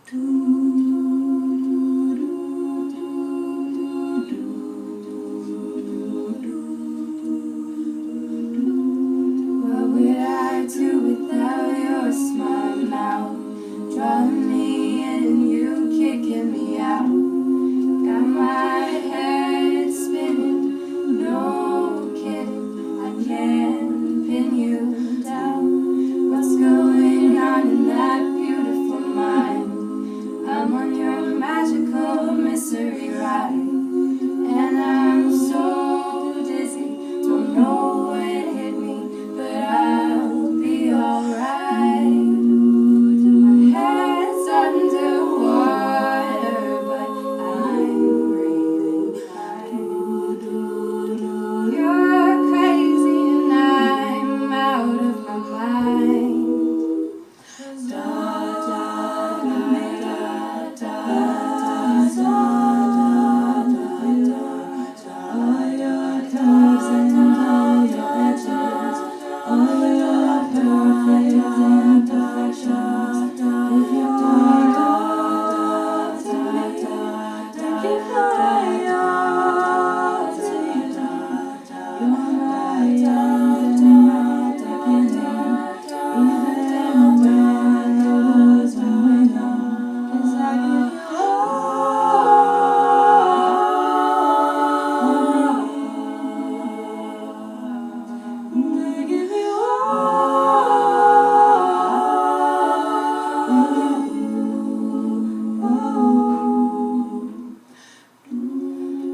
What would I do without your smart mouth? Drawing me in, you kicking me out. Got my head spinning, no kidding, I can't pin you down. What's going on in that beautiful mind? I'm on your magical misery ride, and I'm so dizzy, don't know what hit me, but I'll be alright. My head's underwater, but I'm breathing fine. You're crazy and I'm out of my mind.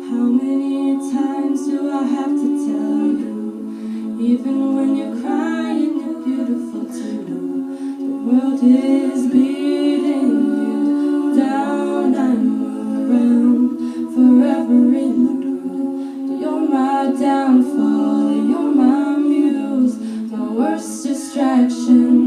How many times do I have to tell you? Even when you're crying, you're beautiful too. The world is beating you down. I'm around forever in blue. You're my downfall, you're my muse, my worst distraction.